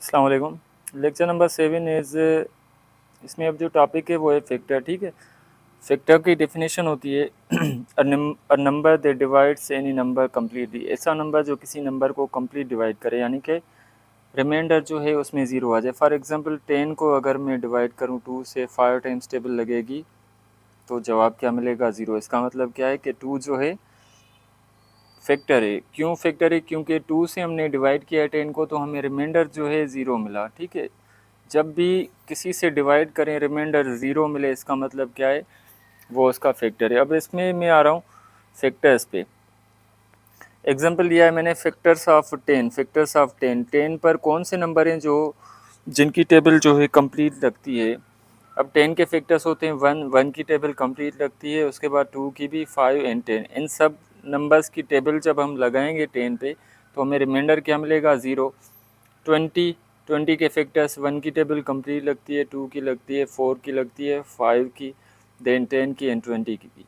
अस्सलाम वालेकुम। Lecture number 7 is इसमें अब जो टॉपिक है वो है फैक्टर। ठीक है, फैक्टर की डेफिनेशन होती है a number that divides any number completely. ऐसा नंबर जो किसी नंबर को कम्प्लीट डिवाइड करे, यानी कि रिमाइंडर जो है उसमें ज़ीरो आ जाए। फॉर एग्जांपल 10 को अगर मैं डिवाइड करूँ 2 से, 5 टाइम्स टेबल लगेगी तो जवाब क्या मिलेगा? ज़ीरो। इसका मतलब क्या है कि 2 जो है फैक्टर है। क्यों फैक्टर है? क्योंकि 2 से हमने डिवाइड किया 10 को तो हमें रिमाइंडर जो है ज़ीरो मिला। ठीक है, जब भी किसी से डिवाइड करें रिमाइंडर ज़ीरो मिले, इसका मतलब क्या है? वो उसका फैक्टर है। अब इसमें मैं आ रहा हूँ फैक्टर्स पे। एग्जांपल लिया है मैंने फैक्टर्स ऑफ 10। फैक्टर्स ऑफ 10 पर कौन से नंबर हैं जो जिनकी टेबल जो है कंप्लीट लगती है? अब 10 के फैक्टर्स होते हैं 1 की टेबल कंप्लीट लगती है, उसके बाद 2 की भी, 5 एंड 10। इन सब नंबर्स की टेबल जब हम लगाएंगे 10 पे तो हमें रिमाइंडर क्या मिलेगा? ज़ीरो। 20 के फैक्टर्स 1 की टेबल कंप्लीट लगती है, 2 की लगती है, 4 की लगती है, 5 की, देन 10 की एंड 20 की भी।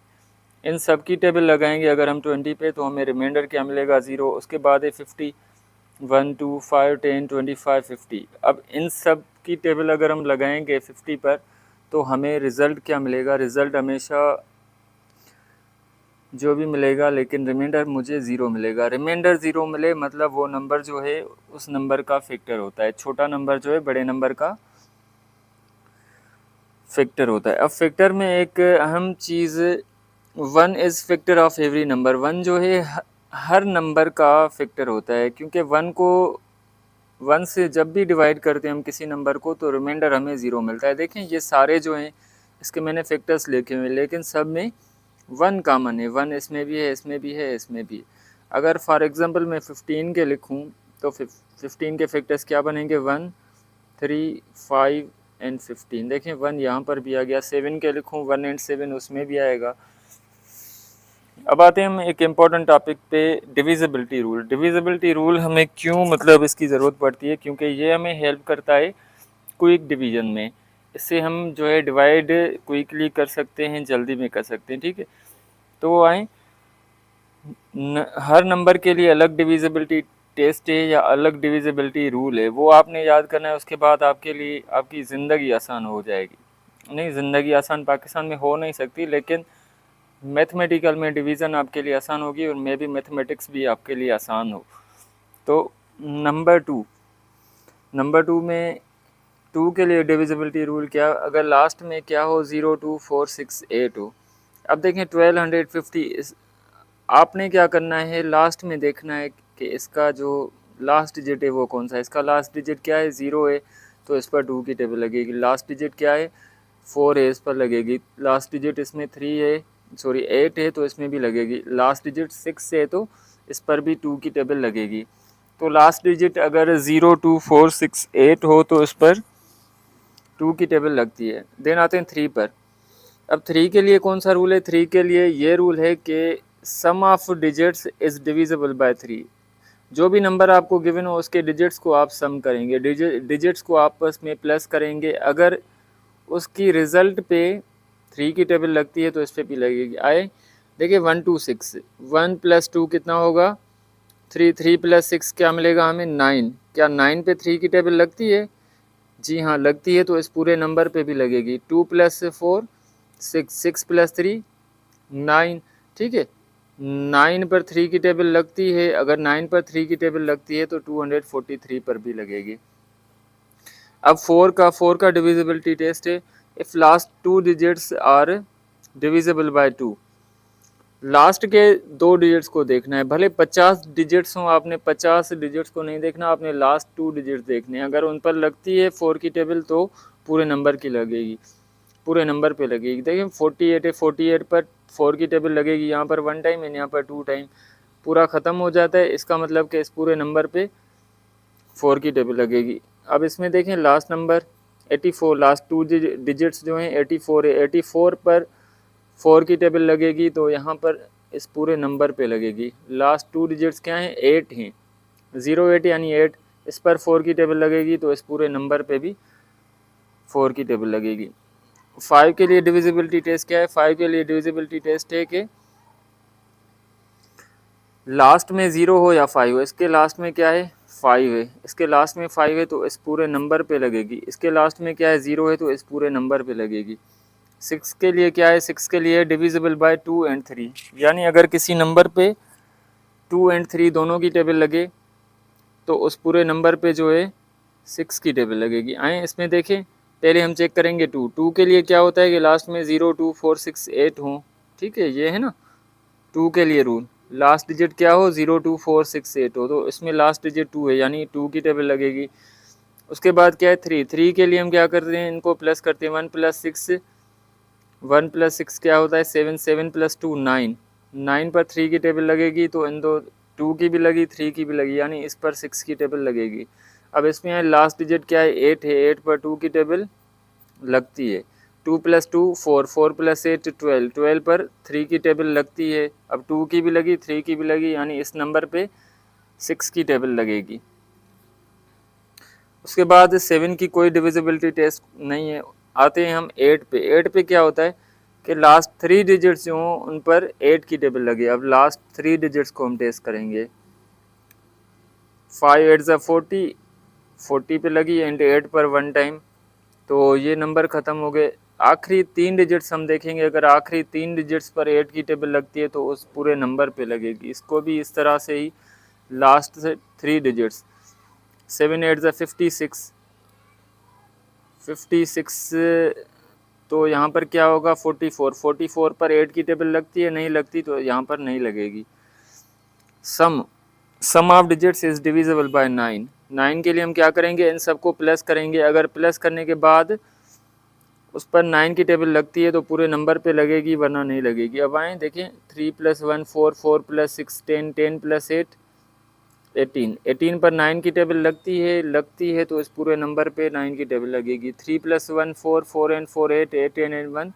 इन सब की टेबल लगाएंगे अगर हम 20 पे तो हमें रिमाइंडर क्या मिलेगा? ज़ीरो। उसके बाद है 50, 1 2 5 10 25 50। अब इन सब की टेबल अगर हम लगाएंगे 50 पर तो हमें रिज़ल्ट क्या मिलेगा? रिज़ल्ट हमेशा जो भी मिलेगा, लेकिन रिमाइंडर मुझे ज़ीरो मिलेगा। रिमाइंडर ज़ीरो मिले मतलब वो नंबर जो है उस नंबर का फैक्टर होता है। छोटा नंबर जो है बड़े नंबर का फैक्टर होता है। अब फैक्टर में एक अहम चीज़, one is factor of every number. One जो है हर नंबर का फैक्टर होता है, क्योंकि वन से जब भी डिवाइड करते हैं हम किसी नंबर को तो रिमाइंडर हमें ज़ीरो मिलता है। देखें ये सारे जो हैं इसके मैंने फैक्टर्स लिखे हुए हैं, लेकिन सब में वन कॉमन है। वन इसमें भी है, इसमें भी है, इसमें भी है। अगर फॉर एग्जांपल मैं 15 के लिखूं तो 15 के फैक्टर्स क्या बनेंगे? 1 3 5 एंड 15। देखें 1 यहाँ पर भी आ गया। 7 के लिखूं 1 एंड 7 उसमें भी आएगा। अब आते हैं हम एक इम्पॉर्टेंट टॉपिक पे, डिविजिबिलिटी रूल। डिविजिबिलिटी रूल हमें क्यों मतलब इसकी ज़रूरत पड़ती है? क्योंकि ये हमें हेल्प करता है क्विक डिवीजन में। इससे हम जो है डिवाइड क्विकली कर सकते हैं, जल्दी में कर सकते हैं। ठीक है, तो आए हर नंबर के लिए अलग डिविजिबिलिटी टेस्ट है या अलग डिविजिबिलिटी रूल है, वो आपने याद करना है। उसके बाद आपके लिए आपकी ज़िंदगी आसान हो जाएगी। नहीं, ज़िंदगी आसान पाकिस्तान में हो नहीं सकती, लेकिन मैथमेटिकल में डिवीज़न आपके लिए आसान होगी और मे बी मैथमेटिक्स भी आपके लिए आसान हो। तो नंबर टू में 2 के लिए डिविजिबिलिटी रूल क्या? अगर लास्ट में क्या हो? 0 2 4 6 8 हो। अब देखें 1250, आपने क्या करना है? लास्ट में देखना है कि इसका जो लास्ट डिजिट है वो कौन सा है। इसका लास्ट डिजिट क्या है? 0 है तो इस पर 2 की टेबल लगेगी। लास्ट डिजिट क्या है? 4 है, इस पर लगेगी। लास्ट डिजिट इसमें 3 है, सॉरी 8 है तो इसमें भी लगेगी। लास्ट डिजिट 6 है तो इस पर भी 2 की टेबल लगेगी। तो लास्ट डिजिट अगर 0 2 4 6 8 हो तो इस पर 2 की टेबल लगती है। देन आते हैं 3 पर। अब 3 के लिए कौन सा रूल है? 3 के लिए ये रूल है कि sum of digits is divisible by 3। जो भी नंबर आपको गिवन हो उसके डिजिट्स को आप सम करेंगे, डिजिट्स को आपस में प्लस करेंगे। अगर उसकी रिज़ल्ट पे 3 की टेबल लगती है तो इस पर भी लगेगी। आए देखिए 1 2 6, 1 + 2 कितना होगा? 3, 3 + 6 क्या मिलेगा हमें? 9। क्या 9 पे 3 की टेबल लगती है? जी हाँ लगती है, तो इस पूरे नंबर पे भी लगेगी। 2 + 4 6, 6 + 3 9। ठीक है, 9 पर 3 की टेबल लगती है। अगर 9 पर 3 की टेबल लगती है तो 243 पर भी लगेगी। अब 4 का डिविजिबिलिटी टेस्ट है। If last 2 digits are divisible by 2। Last के 2 डिजिट्स को देखना है, भले 50 डिजिट्स हों, आपने 50 डिजिट्स को नहीं देखना, आपने लास्ट 2 डिजिट्स देखने हैं। अगर उन पर लगती है 4 की टेबल तो पूरे नंबर की लगेगी, पूरे नंबर पे लगेगी। देखिए 48 है, 48 पर 4 की टेबल लगेगी। यहाँ पर 1 टाइम है, यहाँ पर 2 टाइम, पूरा ख़त्म हो जाता है। इसका मतलब कि इस पूरे नंबर पे 4 की टेबल लगेगी। अब इसमें देखें लास्ट नंबर 84, लास्ट 2 डिजिट्स जो हैं 84 है, 84 पर 4 की टेबल लगेगी तो यहाँ पर इस पूरे नंबर पे लगेगी। लास्ट 2 डिजिट्स क्या हैं? 8 हैं, 08 यानी 8। इस पर 4 की टेबल लगेगी तो इस पूरे नंबर पे भी 4 की टेबल लगेगी। 5 के लिए डिविजिबिलिटी टेस्ट क्या है? 5 के लिए डिविजिबिलिटी टेस्ट है कि लास्ट में 0 हो या 5 हो, इसके लास्ट में क्या है? 5 है, इसके लास्ट में 5 है तो इस पूरे नंबर पे लगेगी, इसके लास्ट में क्या है 0 है तो इस पूरे नंबर पे लगेगी। 6 के लिए क्या है, 6 के लिए डिविजिबल बाय 2 एंड 3, यानी अगर किसी नंबर पे 2 एंड 3 दोनों की टेबल लगे तो उस पूरे नंबर पे जो है 6 की टेबल लगेगी। आए इसमें देखें, पहले हम चेक करेंगे 2 के लिए क्या होता है कि लास्ट में 0 2 4 6 8 हो, ठीक है, ये है ना 2 के लिए रूल, लास्ट डिजिट क्या हो 0 2 4 6 8 हो, तो इसमें लास्ट डिजिट 2 है यानी 2 की टेबल लगेगी। उसके बाद क्या है 3 के लिए हम क्या करते हैं, इनको प्लस करते हैं, 1 प्लस 6 क्या होता है 7, 7 प्लस 2 9, 9 पर 3 की टेबल लगेगी, तो इन दो 2 की भी लगी 3 की भी लगी, यानी इस पर 6 की टेबल लगेगी। अब इसमें है लास्ट डिजिट क्या है 8 है, 8 पर 2 की टेबल लगती है, 2 प्लस 2 4, 4 प्लस 8 12, 12 पर 3 की टेबल लगती है, अब 2 की भी लगी 3 की भी लगी, यानी इस नंबर पे 6 की टेबल लगेगी। उसके बाद 7 की कोई डिविजिबिलिटी टेस्ट नहीं है। आते हैं हम 8 पे, 8 पे क्या होता है कि लास्ट 3 डिजिट्स जो हों उन पर 8 की टेबल लगे। अब लास्ट 3 डिजिट्स को हम टेस्ट करेंगे, 5 8 ज़ा 40, 40 पे लगी एंड 8 पर 1 टाइम, तो ये नंबर ख़त्म हो गए। आखिरी 3 डिजिट्स हम देखेंगे, अगर आखिरी 3 डिजिट्स पर 8 की टेबल लगती है तो उस पूरे नंबर पे लगेगी। इसको भी इस तरह से ही लास्ट से 3 डिजिट्स, 7 8 ज़ा 56, 56 तो यहाँ पर क्या होगा 44, 44 पर 8 की टेबल लगती है, नहीं लगती तो यहाँ पर नहीं लगेगी। Sum of digits is divisible by 9, 9 के लिए हम क्या करेंगे, इन सबको प्लस करेंगे, अगर प्लस करने के बाद उस पर 9 की टेबल लगती है तो पूरे नंबर पे लगेगी, वरना नहीं लगेगी। अब आएँ देखें, 3 प्लस 1 4, 4 प्लस 6 10, 10 प्लस 8 18, 18 पर 9 की टेबल लगती है तो इस पूरे नंबर पे 9 की टेबल लगेगी। 3 प्लस 1 4, 4 एंड 4 8, 8 एंड 1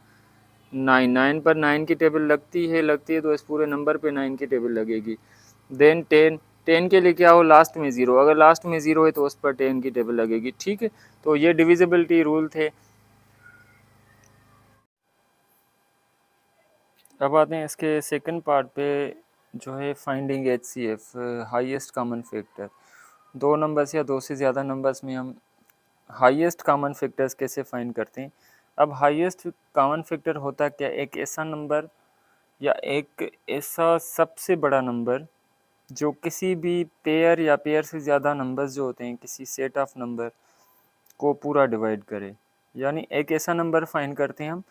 9, 9 पर 9 की टेबल लगती है तो इस पूरे नंबर पे 9 की टेबल लगेगी। देन 10, 10 के लिए क्या हो लास्ट में 0, अगर लास्ट में 0 है तो उस पर 10 की टेबल लगेगी, ठीक है। तो ये डिविजिबिलिटी रूल थे। अब आते हैं इसके सेकंड पार्ट पे, जो है finding HCF, highest common factor. दो नंबर्स या दो से ज़्यादा नंबर्स में हम हाईएस्ट कॉमन फैक्टर्स कैसे फाइंड करते हैं। अब हाईएस्ट कॉमन फैक्टर होता क्या, एक ऐसा नंबर या एक ऐसा सबसे बड़ा नंबर जो किसी भी पेयर या पेयर से ज़्यादा नंबर्स जो होते हैं किसी सेट ऑफ नंबर को पूरा डिवाइड करे, यानी एक ऐसा नंबर फाइंड करते हैं हम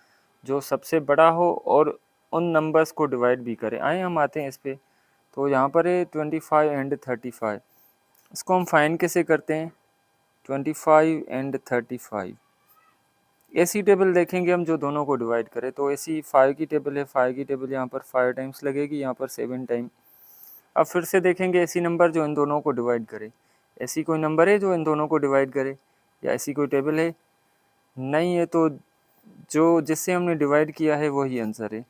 जो सबसे बड़ा हो और उन नंबर्स को डिवाइड भी करे। आए हम आते हैं इस पे, तो यहाँ पर है 25 एंड 35, इसको हम फाइंड कैसे करते हैं, 25 एंड 35 ऐसी टेबल देखेंगे हम जो दोनों को डिवाइड करे, तो ऐसी 5 की टेबल है, 5 की टेबल यहाँ पर 5 टाइम्स लगेगी, यहाँ पर 7 टाइम। अब फिर से देखेंगे ऐसी नंबर जो इन दोनों को डिवाइड करे, ऐसी कोई नंबर है जो इन दोनों को डिवाइड करे, या ऐसी कोई टेबल है, नहीं है, तो जो जिससे हमने डिवाइड किया है वही आंसर है,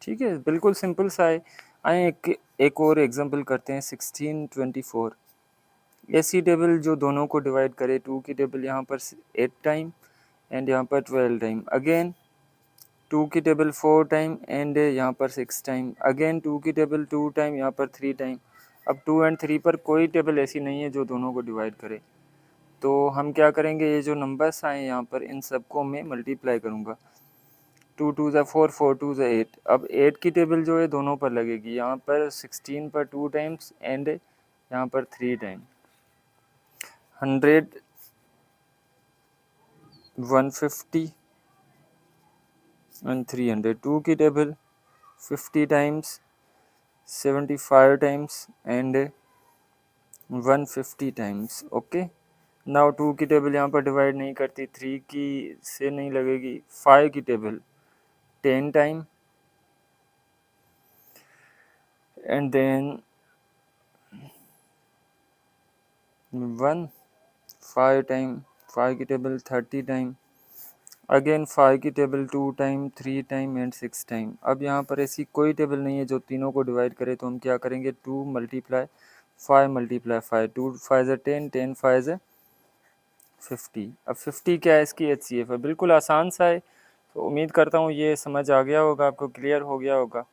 ठीक है, बिल्कुल सिंपल सा है। आए एक और एग्जांपल करते हैं, 16 24 ऐसी टेबल जो दोनों को डिवाइड करे, 2 की टेबल यहाँ पर 8 टाइम एंड यहाँ पर 12 टाइम, अगेन 2 की टेबल 4 टाइम एंड यहाँ पर 6 टाइम, अगेन 2 की टेबल 2 टाइम, यहाँ पर 3 टाइम। अब 2 एंड 3 पर कोई टेबल ऐसी नहीं है जो दोनों को डिवाइड करे, तो हम क्या करेंगे, ये जो नंबर्स आए यहाँ पर इन सबको मैं मल्टीप्लाई करूँगा, 2 2 ज़ा 4, 4 2 ज़ा 8। अब 8 की टेबल जो है दोनों पर लगेगी, यहाँ पर 16 पर 2 टाइम्स एंड यहाँ पर 3 टाइम, 100 150 एंड 300। 2 की table 50 times, 75 times and 150 times. Okay, now 2 की टेबल यहाँ पर डिवाइड नहीं करती, 3 की से नहीं लगेगी। 5 की table 10 time and then 1 5 time, 5 की टेबल 30 टाइम, अगेन 5 की table 2 time, 3 time and 6 time. अब यहाँ पर ऐसी कोई टेबल नहीं है जो तीनों को डिवाइड करे, तो हम क्या करेंगे, 2 मल्टीप्लाई 5 मल्टीप्लाई 5, 2 5 ज़ा 10, 10 5 ज़ा 50। अब 50 क्या है, इसकी HCF है, बिल्कुल आसान सा है। तो उम्मीद करता हूँ ये समझ आ गया होगा, आपको क्लियर हो गया होगा।